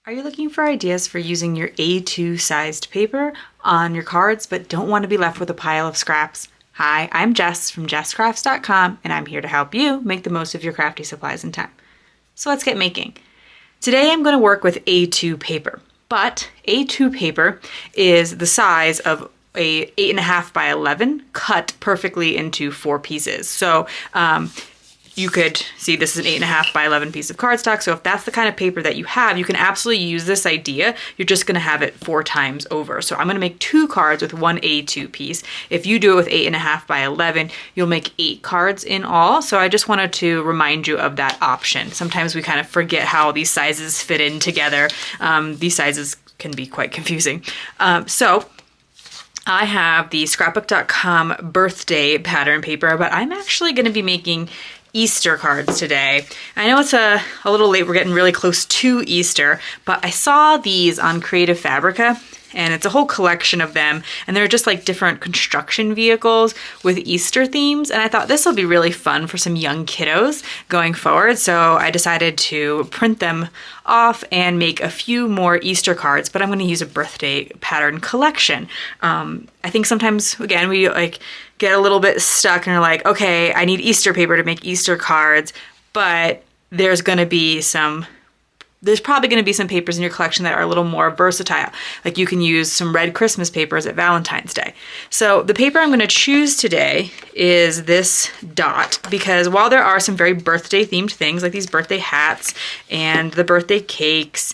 Are you looking for ideas for using your A2 sized paper on your cards but don't want to be left with a pile of scraps? Hi, I'm Jess from jesscrafts.com and I'm here to help you make the most of your crafty supplies and time. So let's get making. Today I'm going to work with A2 paper, but A2 paper is the size of a 8.5 by 11 cut perfectly into 4 pieces. So you could see this is an 8.5 by 11 piece of cardstock. So if that's the kind of paper that you have, you can absolutely use this idea. You're just gonna have it 4 times over. So I'm gonna make 2 cards with 1 A2 piece. If you do it with 8.5 by 11, you'll make 8 cards in all. So I just wanted to remind you of that option. Sometimes we kind of forget how these sizes fit in together. These sizes can be quite confusing. So I have the scrapbook.com birthday pattern paper, but I'm actually gonna be making Easter cards today. I know it's a little late, we're getting really close to Easter, but I saw these on Creative Fabrica and it's a whole collection of them and they're just like different construction vehicles with Easter themes, and I thought this will be really fun for some young kiddos going forward, so I decided to print them off and make a few more Easter cards, but I'm going to use a birthday pattern collection. I think sometimes, again, we like get a little bit stuck and are like, okay, I need Easter paper to make Easter cards, but there's probably going to be some papers in your collection that are a little more versatile. Like you can use some red Christmas papers at Valentine's Day. So the paper I'm going to choose today is this dot, because while there are some very birthday themed things like these birthday hats and the birthday cakes,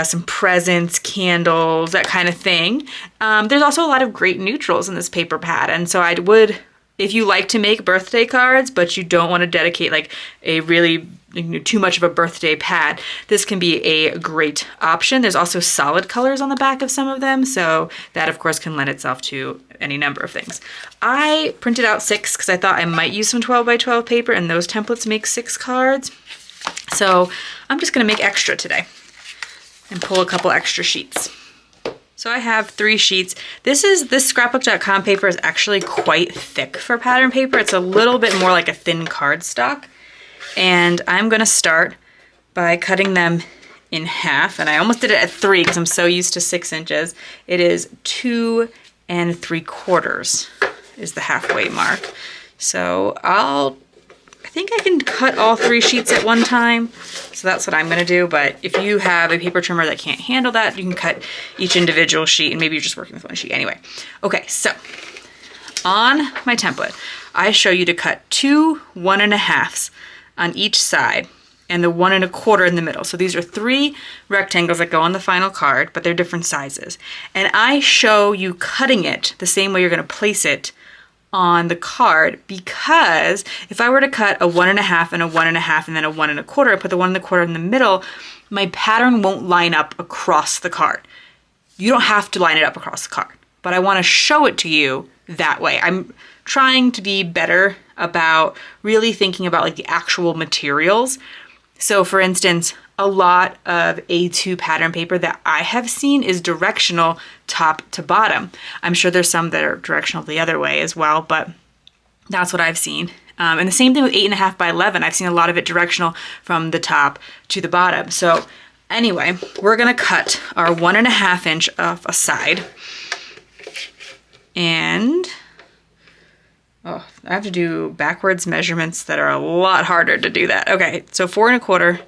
some presents, candles, that kind of thing, there's also a lot of great neutrals in this paper pad. And so I would, if you like to make birthday cards, but you don't want to dedicate like a really too much of a birthday pad, this can be a great option. There's also solid colors on the back of some of them, so that of course can lend itself to any number of things. I printed out 6 because I thought I might use some 12 by 12 paper, and those templates make 6 cards. So I'm just gonna make extra today and pull a couple extra sheets. So I have 3 sheets. This scrapbook.com paper is actually quite thick for pattern paper. It's a little bit more like a thin cardstock. And I'm gonna start by cutting them in half. And I almost did it at 3 because I'm so used to 6 inches. It is 2 3/4 is the halfway mark. So I think I can cut all 3 sheets at one time. So that's what I'm gonna do, but if you have a paper trimmer that can't handle that, you can cut each individual sheet, and maybe you're just working with 1 sheet anyway. Okay, so on my template, I show you to cut 2 1.5s on each side and the 1 1/4 in the middle. So these are 3 rectangles that go on the final card, but they're different sizes. And I show you cutting it the same way you're gonna place it on the card, because if I were to cut a 1.5 and a 1.5 and then a 1 1/4, I put the 1 1/4 in the middle, my pattern won't line up across the card. You don't have to line it up across the card, but I want to show it to you that way. I'm trying to be better about really thinking about like the actual materials. So for instance, a lot of A2 pattern paper that I have seen is directional top to bottom. I'm sure there's some that are directional the other way as well, but that's what I've seen. And the same thing with 8.5 by 11. I've seen a lot of it directional from the top to the bottom. So anyway, we're gonna cut our 1.5 inch off a side. And I have to do backwards measurements that are a lot harder to do that. Okay, so 4 1/4,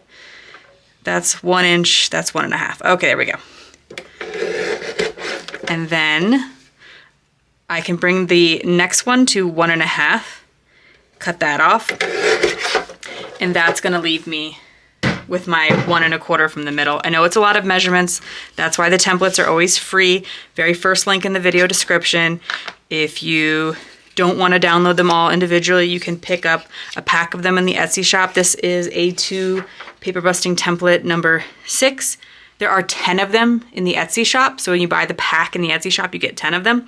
that's 1 inch, that's 1.5. Okay, there we go. And then I can bring the next one to 1.5, cut that off, and that's gonna leave me with my 1 1/4 from the middle. I know it's a lot of measurements. That's why the templates are always free. Very first link in the video description. If you don't want to download them all individually, you can pick up a pack of them in the Etsy shop. This is A2 paper busting template number 6. There are 10 of them in the Etsy shop. So when you buy the pack in the Etsy shop, you get 10 of them.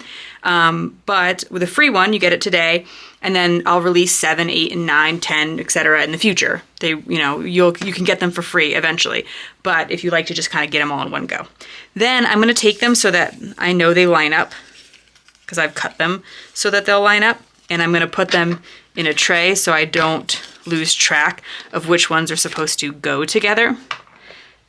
But with a free one, you get it today. And then I'll release 7, 8, and 9, 10, etc. in the future. You can get them for free eventually. But if you like to just kind of get them all in one go. Then I'm going to take them so that I know they line up, because I've cut them so that they'll line up. And I'm going to put them in a tray so I don't lose track of which ones are supposed to go together.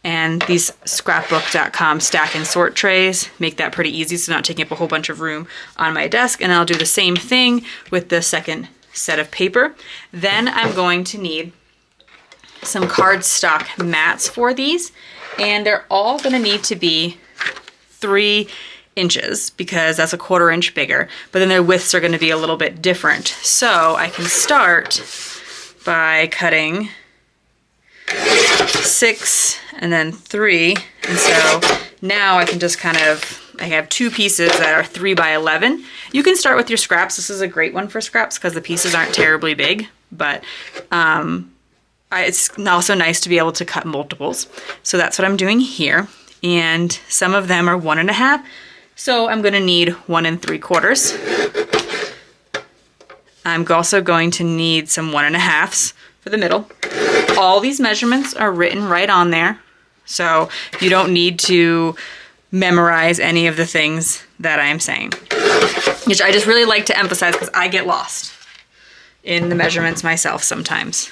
And these scrapbook.com stack and sort trays make that pretty easy, so not taking up a whole bunch of room on my desk. And I'll do the same thing with the second set of paper. Then I'm going to need some cardstock mats for these, and they're all going to need to be 3 inches because that's a 1/4 inch bigger, but then their widths are going to be a little bit different. So I can start by cutting 6 and then 3, and so now I can just I have 2 pieces that are 3 by 11. You can start with your scraps. This is a great one for scraps because the pieces aren't terribly big, but it's also nice to be able to cut multiples. So that's what I'm doing here, and some of them are 1 1/2, so I'm going to need 1 3/4. I'm also going to need some 1 1/2s for the middle. All these measurements are written right on there, so you don't need to memorize any of the things that I'm saying, which I just really like to emphasize because I get lost in the measurements myself sometimes.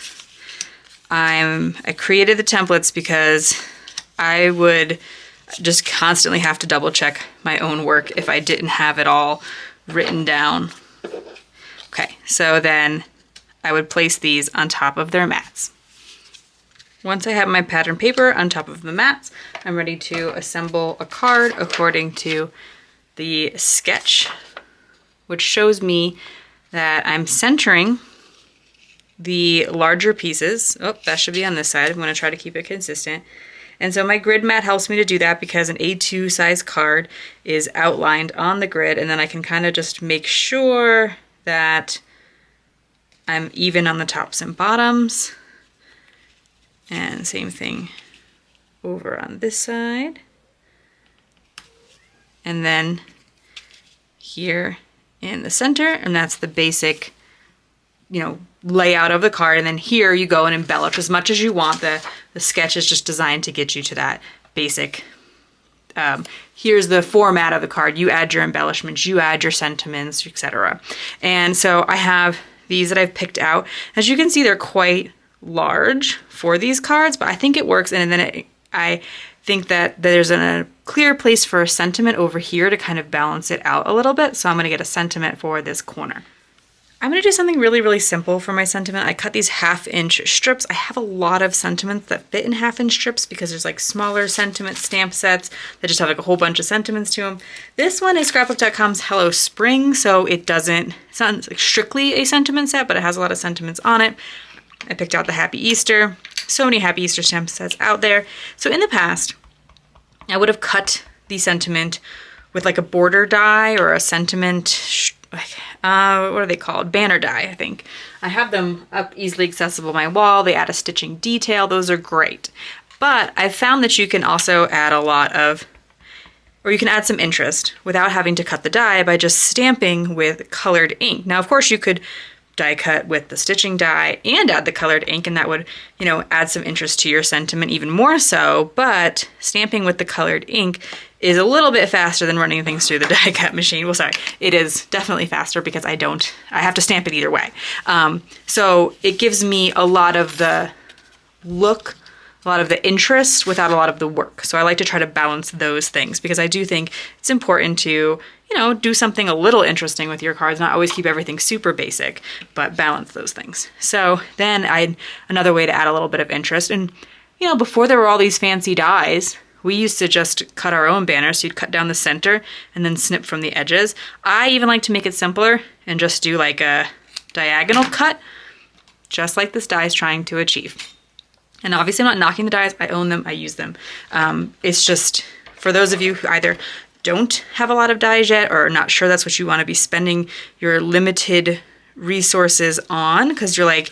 I created the templates because I would just constantly have to double check my own work if I didn't have it all written down. Okay, so then I would place these on top of their mats. Once I have my pattern paper on top of the mats, I'm ready to assemble a card according to the sketch, which shows me that I'm centering the larger pieces. Oh, that should be on this side. I'm going to try to keep it consistent. And so my grid mat helps me to do that because an A2 size card is outlined on the grid, and then I can kind of just make sure that I'm even on the tops and bottoms. And same thing over on this side. And then here in the center, and that's the basic, layout of the card. And then here you go and embellish as much as you want. The sketch is just designed to get you to that basic. Here's the format of the card. You add your embellishments, you add your sentiments, etc. And so I have these that I've picked out. As you can see, they're quite large for these cards, but I think it works. And then I think that there's a clear place for a sentiment over here to kind of balance it out a little bit. So I'm going to get a sentiment for this corner. I'm going to do something really, really simple for my sentiment. I cut these 1/2 inch strips. I have a lot of sentiments that fit in 1/2 inch strips because there's like smaller sentiment stamp sets that just have like a whole bunch of sentiments to them. This one is scrapbook.com's Hello Spring, so it's not like strictly a sentiment set, but it has a lot of sentiments on it. I picked out the Happy Easter. So many Happy Easter stamp sets out there. So in the past, I would have cut the sentiment with like a border die or a sentiment, what are they called? Banner die, I think. I have them up easily accessible on my wall. They add a stitching detail. Those are great. But I've found that you can also add you can add some interest without having to cut the die by just stamping with colored ink. Now, of course, you could die cut with the stitching die and add the colored ink, and that would, add some interest to your sentiment even more so, but stamping with the colored ink is a little bit faster than running things through the die cut machine. Well, sorry, it is definitely faster because I have to stamp it either way. So it gives me a lot of the look, a lot of the interest without a lot of the work. So I like to try to balance those things because I do think it's important to do something a little interesting with your cards, not always keep everything super basic, but balance those things. So then another way to add a little bit of interest. And, before there were all these fancy dies, we used to just cut our own banners. So you'd cut down the center and then snip from the edges. I even like to make it simpler and just do like a diagonal cut, just like this die is trying to achieve. And obviously I'm not knocking the dies. I own them. I use them. It's just for those of you who either don't have a lot of dies yet or are not sure that's what you want to be spending your limited resources on, because you're like,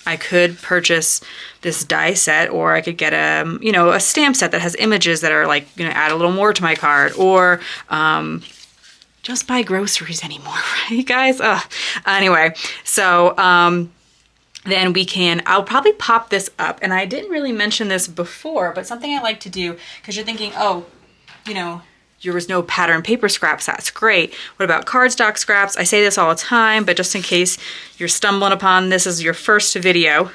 I could purchase this die set, or I could get a stamp set that has images that are like, add a little more to my card, or just buy groceries anymore, right, guys? Anyway, so then I'll probably pop this up, and I didn't really mention this before, but something I like to do, because you're thinking, there was no pattern paper scraps, that's great. What about cardstock scraps? I say this all the time, but just in case you're stumbling upon this as your first video,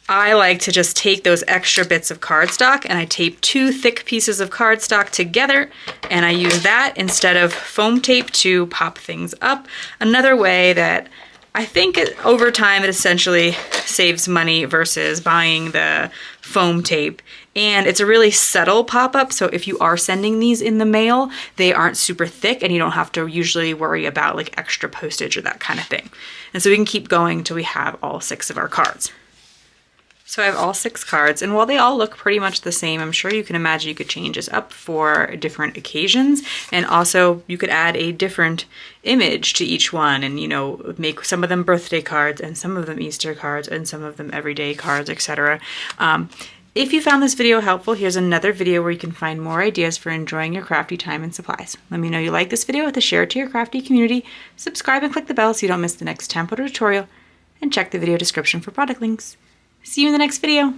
I like to just take those extra bits of cardstock and I tape 2 thick pieces of cardstock together, and I use that instead of foam tape to pop things up. Another way that I think over time it essentially saves money versus buying the foam tape. And it's a really subtle pop-up, so if you are sending these in the mail, they aren't super thick and you don't have to usually worry about like extra postage or that kind of thing. And so we can keep going until we have all 6 of our cards. So I have all 6 cards, and while they all look pretty much the same, I'm sure you can imagine you could change this up for different occasions, and also you could add a different image to each one and, you know, make some of them birthday cards and some of them Easter cards and some of them everyday cards, etc. If you found this video helpful, here's another video where you can find more ideas for enjoying your crafty time and supplies. Let me know you like this video with a share to your crafty community, subscribe and click the bell so you don't miss the next template or tutorial, and check the video description for product links. See you in the next video.